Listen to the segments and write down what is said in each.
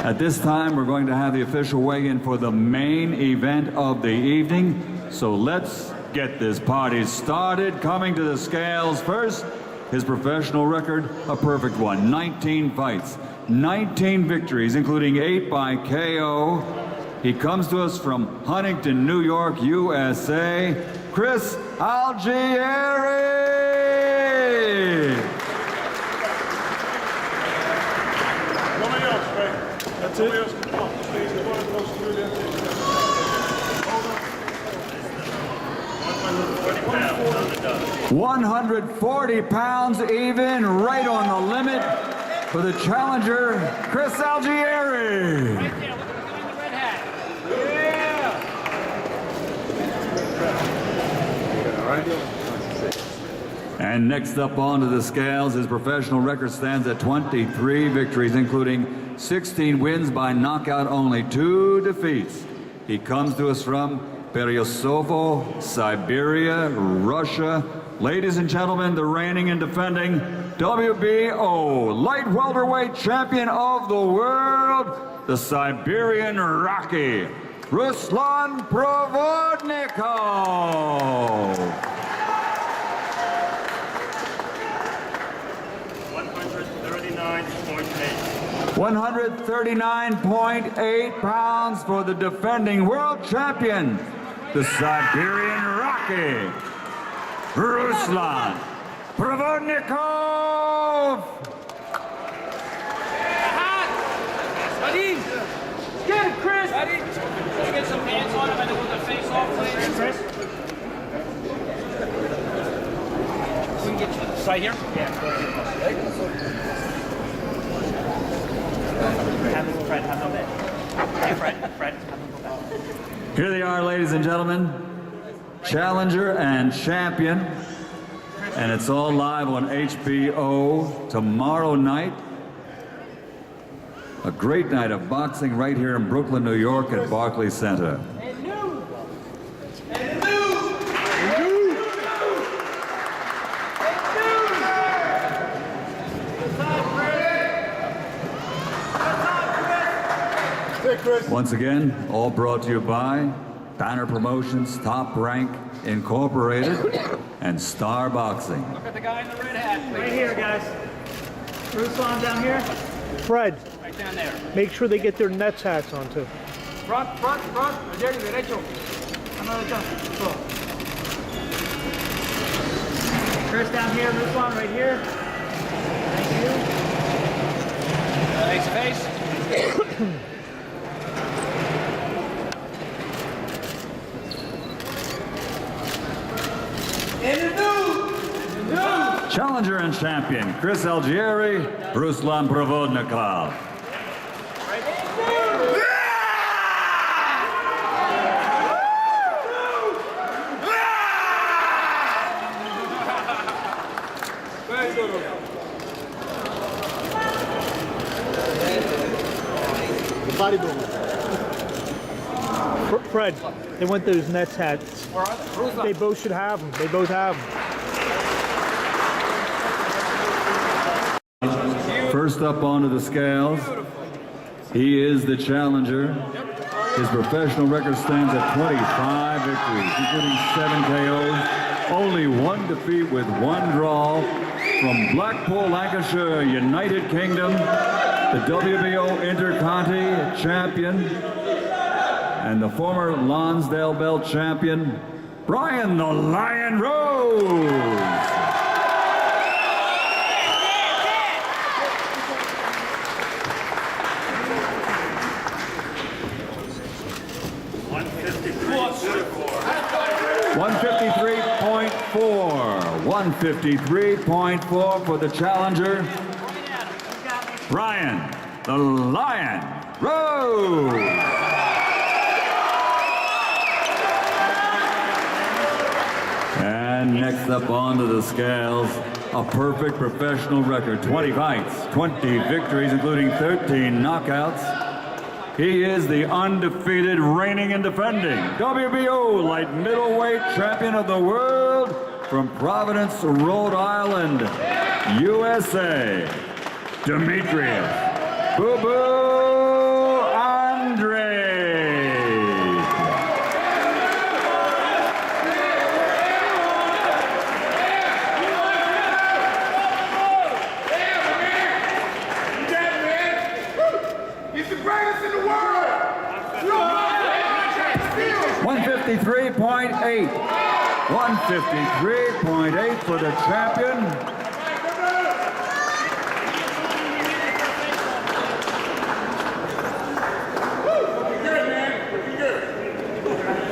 At this time, we're going to have the official weigh-in for the main event of the evening. So let's get this party started. Coming to the scales first, his professional record, a perfect one. 19 fights, 19 victories, including 8 by KO. He comes to us from Huntington, New York, USA, Chris Algieri! That's it? 140 pounds even, right on the limit for the challenger, Chris Algieri. Right there, look at the guy in the red hat. Yeah! All right. And next up onto the scales, his professional record stands at 23 victories, including 16 wins by knockout, only 2 defeats. He comes to us from Peryosovo, Siberia, Russia. Ladies and gentlemen, the reigning and defending WBO light welterweight champion of the world, the Siberian Rocky, Ruslan Provodnikov. 139.8 pounds for the defending world champion, the Siberian Rocky, Ruslan Provodnikov. Get it, Chris! Can you get some hands on him and then with the face off, please? Chris? We can get you right here? Yeah. Fred, have no bed. Hey, Fred, have no bed. Here they are, ladies and gentlemen. Challenger and champion. And it's all live on HBO tomorrow night. A great night of boxing right here in Brooklyn, New York at Barclays Center. Once again, all brought to you by Banner Promotions, Top Rank Incorporated, and Star Boxing. Look at the guy in the red hat, please. Right here, guys. Ruslan down here. Fred, Right down there. make sure they get their Nets hats on too. Front. Algieri, derecho. Mano derecha. Go. Chris down here, Ruslan right here. Thank you. Face to face. Challenger and champion, Chris Algieri, Ruslan Provodnikov. Fred, they want those Nets hats. They both should have them. They both have them. First up onto the scales, he is the challenger. His professional record stands at 25 victories, including 7 KOs, only 1 defeat with 1 draw. From Blackpool, Lancashire, United Kingdom, the WBO Interconti champion, and the former Lonsdale Belt champion, Brian the Lion Rose. $153.4 for the challenger, Brian the Lion Rose. And next up onto the scales, a perfect professional record, 20 fights, 20 victories, including 13 knockouts. He is the undefeated, reigning and defending WBO light middleweight champion of the world from Providence, Rhode Island, USA, Demetrius Boo Boo Andrade. He's the greatest in the world! 153.8. 153.8 for the champion.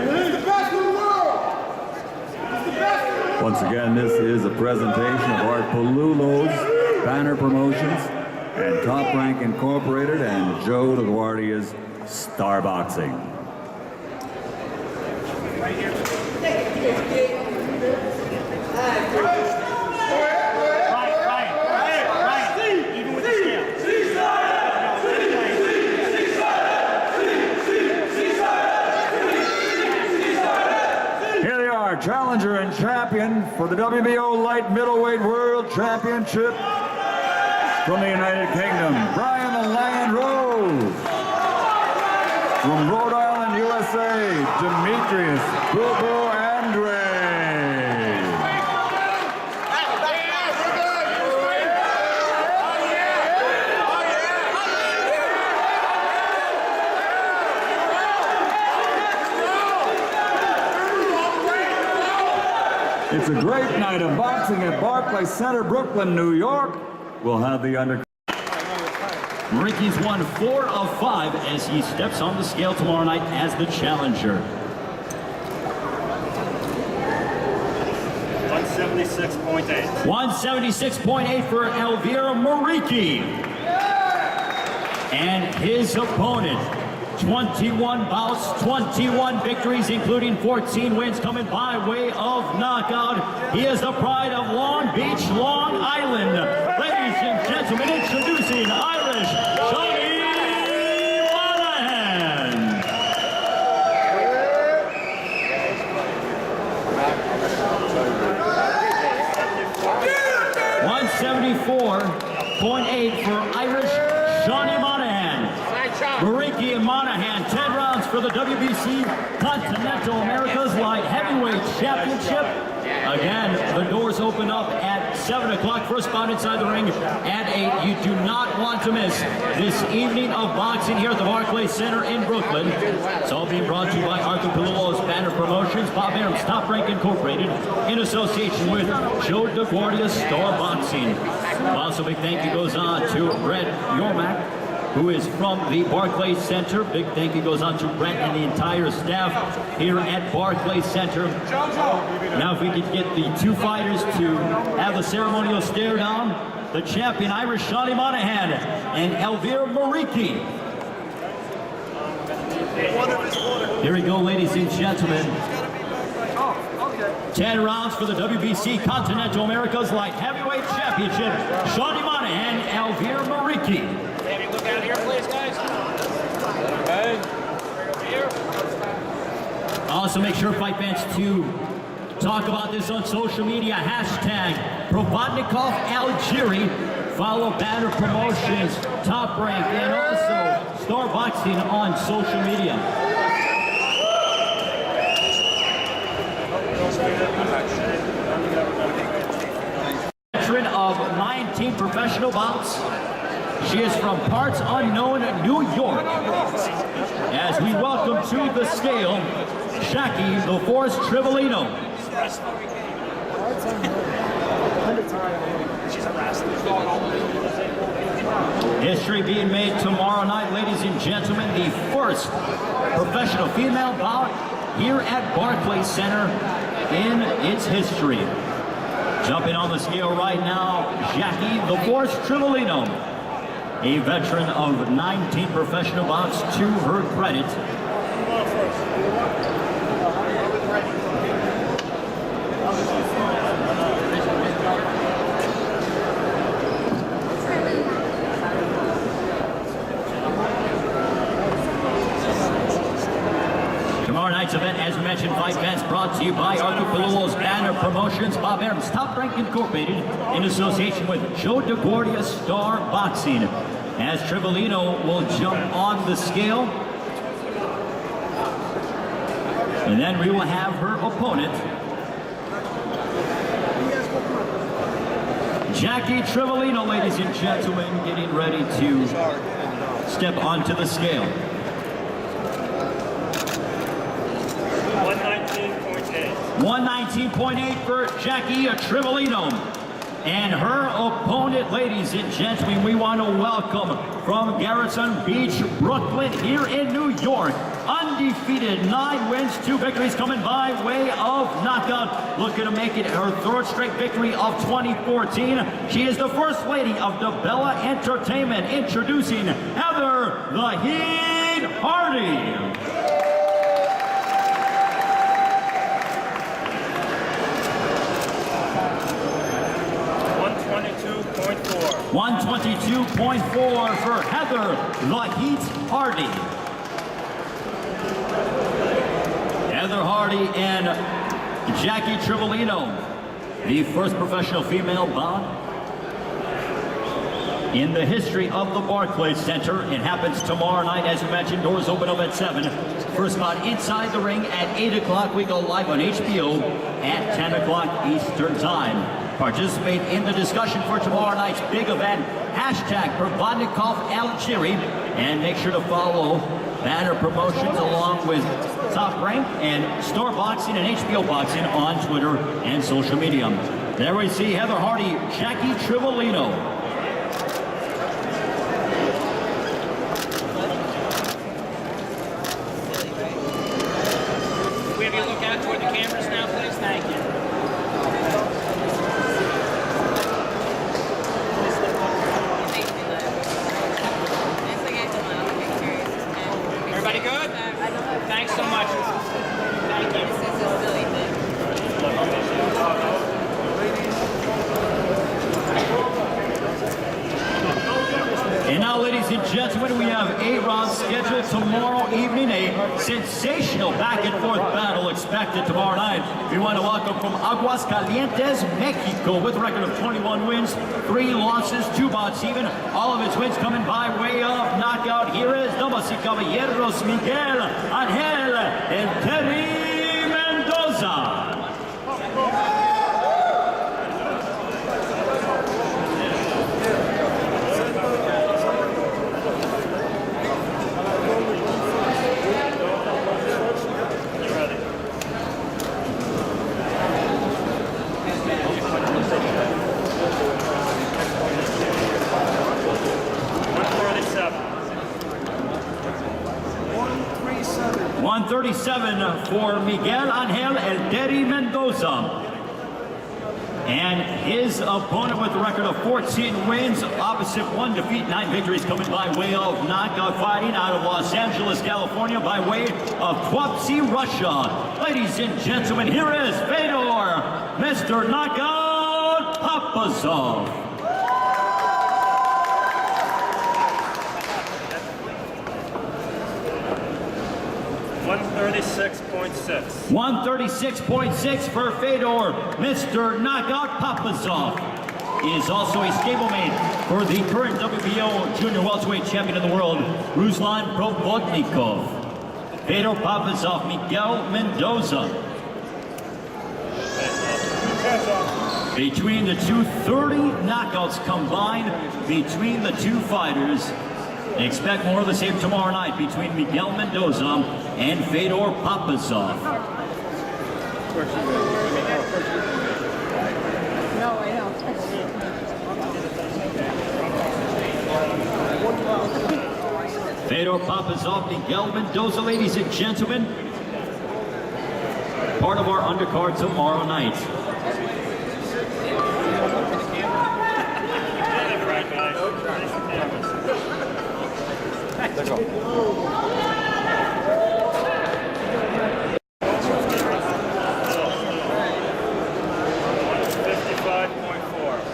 He's the best in the world! He's the best in the world! Once again, this is a presentation of Art Palulo's Banner Promotions and Top Rank Incorporated and Joe LaGuardia's Star Boxing. Here they are, challenger and champion for the WBO Light Middleweight World Championship from the United Kingdom, Brian the Lion Rose. From Rhode Island, USA, Demetrius Boo-Boo Andre. It's a great night of boxing at Barclays Center, Brooklyn, New York. We'll have the under. Muriki's won 4 of 5 as he steps on the scale tomorrow night as the challenger. 176.8. 176.8 for Elvira Muriki. And his opponent, 21 bouts, 21 victories, including 14 wins coming by way of knockout. He is the pride of Long Beach, Long Island. Ladies and gentlemen, introducing Irish Johnny Monahan. 174.8 for Irish Johnny Monahan. Muriki and Monahan, 10 rounds for the WBC Continental Americas Light Heavyweight Championship. Again, the doors open up at 7 o'clock. First bout inside the ring at 8. You do not want to miss this evening of boxing here at the Barclays Center in Brooklyn. It's all being brought to you by Arthur Palulo's Banner Promotions, Bob Arum's Top Rank Incorporated, in association with Joe LaGuardia's Star Boxing. Also, big thank you goes on to Brett Yormack, who is from the Barclays Center. Big thank you goes on to Brett and the entire staff here at Barclays Center. Now if we could get the two fighters to have the ceremonial stare down, the champion Irish Johnny Monahan and Elvira Muriki. Here we go, ladies and gentlemen. 10 rounds for the WBC Continental Americas Light Heavyweight Championship. Johnny Monahan, Elvira Muriki. Look out here, please, guys. Here. Also, make sure, fight fans, to talk about this on social media. Hashtag Provodnikov Algieri. Follow Banner Promotions, Top Rank, and also Star Boxing on social media. Veteran of 19 professional bouts. She is from parts unknown, New York. As we welcome to the scale, Jackie the Force Trivolino. History being made tomorrow night, ladies and gentlemen. The first professional female bout here at Barclays Center in its history. Jumping on the scale right now, Jackie the Force Trivolino. A veteran of 19 professional bouts to her credit. Tomorrow night's event, as we mentioned, Fight Fest, brought to you by Arthur Palulo's Banner Promotions, Bob Arum's Top Rank Incorporated, in association with Joe LaGuardia's Star Boxing. As Trivolino will jump on the scale And then we will have her opponent, Jackie Trivolino, ladies and gentlemen, getting ready to step onto the scale. 119.8. 119.8 for Jackie Trivolino. And her opponent, ladies and gentlemen, we want to welcome from Garrison Beach, Brooklyn, here in New York. Undefeated, 9 wins, 2 victories coming by way of knockout. Looking to make it her 3rd straight victory of 2014. She is the first lady of the Bella Entertainment, introducing Heather "The Heat" Hardy. 122.4 for Heather "The Heat" Hardy. Heather Hardy and Jackie Trivolino, the first professional female bout in the history of the Barclays Center. It happens tomorrow night, as you mentioned. Doors open up at 7. First bout inside the ring at 8 o'clock. We go live on HBO at 10 o'clock Eastern Time. Participate in the discussion for tomorrow night's big event. Hashtag Provodnikov Algieri. And make sure to follow Banner Promotions along with Top Rank and Store Boxing and HBO Boxing on Twitter and social media. There we see Heather Hardy, Jackie Trivolino. We have you look out toward the cameras now, please. Thank you. Everybody good? Thanks so much. Thank you. And now, ladies and gentlemen, we have 8 rounds scheduled tomorrow evening. A sensational back-and-forth battle expected tomorrow night. We want to welcome from Aguascalientes, Mexico, with a record of 21 wins, 3 losses, 2 bouts even. All of his wins coming by way of knockout. Here is, damas y caballeros, Miguel Ángel El Terry Mendoza. For Miguel Ángel El Terry Mendoza. And his opponent with a record of 14 wins, opposite 1 defeat, 9 victories coming by way of knockout fighting out of Los Angeles, California, by way of Tuapse, Russia. Ladies and gentlemen, here is Fedor, Mr. Knockout Papazov. 136.6. 136.6 for Fedor, Mr. Knockout Papazov. He is also a stablemate for the current WBO Jr. Welterweight Champion of the world, Ruslan Provodnikov. Fedor Papazov, Miguel Mendoza. Between the two, 30 knockouts combined between the two fighters. Expect more of the same tomorrow night between Miguel Mendoza and Fedor Papazov. No, I know. Fedor Papazov, Miguel Mendoza, ladies and gentlemen. Part of our undercard tomorrow night. Let's go.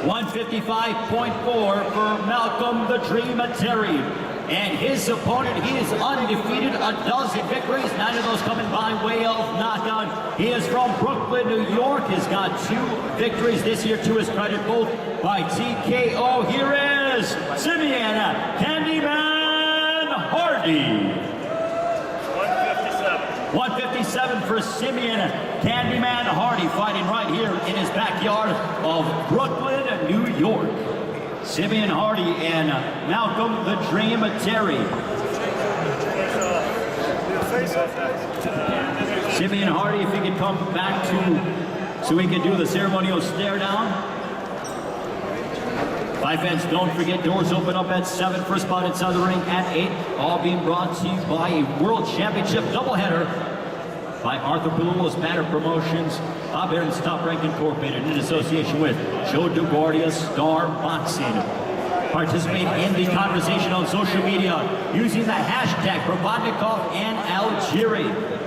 155.4 for Malcolm the Dream Terry. And his opponent, he is undefeated, 12 victories, 9 of those coming by way of knockout. He is from Brooklyn, New York. He's got 2 victories this year to his credit, both by TKO. Here is Simeon Candyman Hardy. 157. 157 for Simeon Candyman Hardy, fighting right here in his backyard of Brooklyn, New York. Simeon Hardy and Malcolm the Dream Terry. Simeon Hardy, if he could come back to, so we can do the ceremonial stare down. Fight fans, don't forget, doors open up at 7, first bout inside the ring at 8. All being brought to you by a World Championship doubleheader by Arthur Palumbo's Banner Promotions, Bob Aaron's Top Rank Incorporated, in association with Joe DeGuardia Star Boxing. Participate in the conversation on social media using the hashtag Provodnikov and Algieri.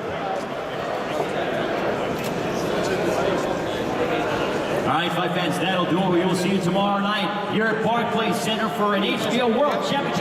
All right, fight fans, that'll do it. We will see you tomorrow night here at Barclays Center for an HBO World Championship.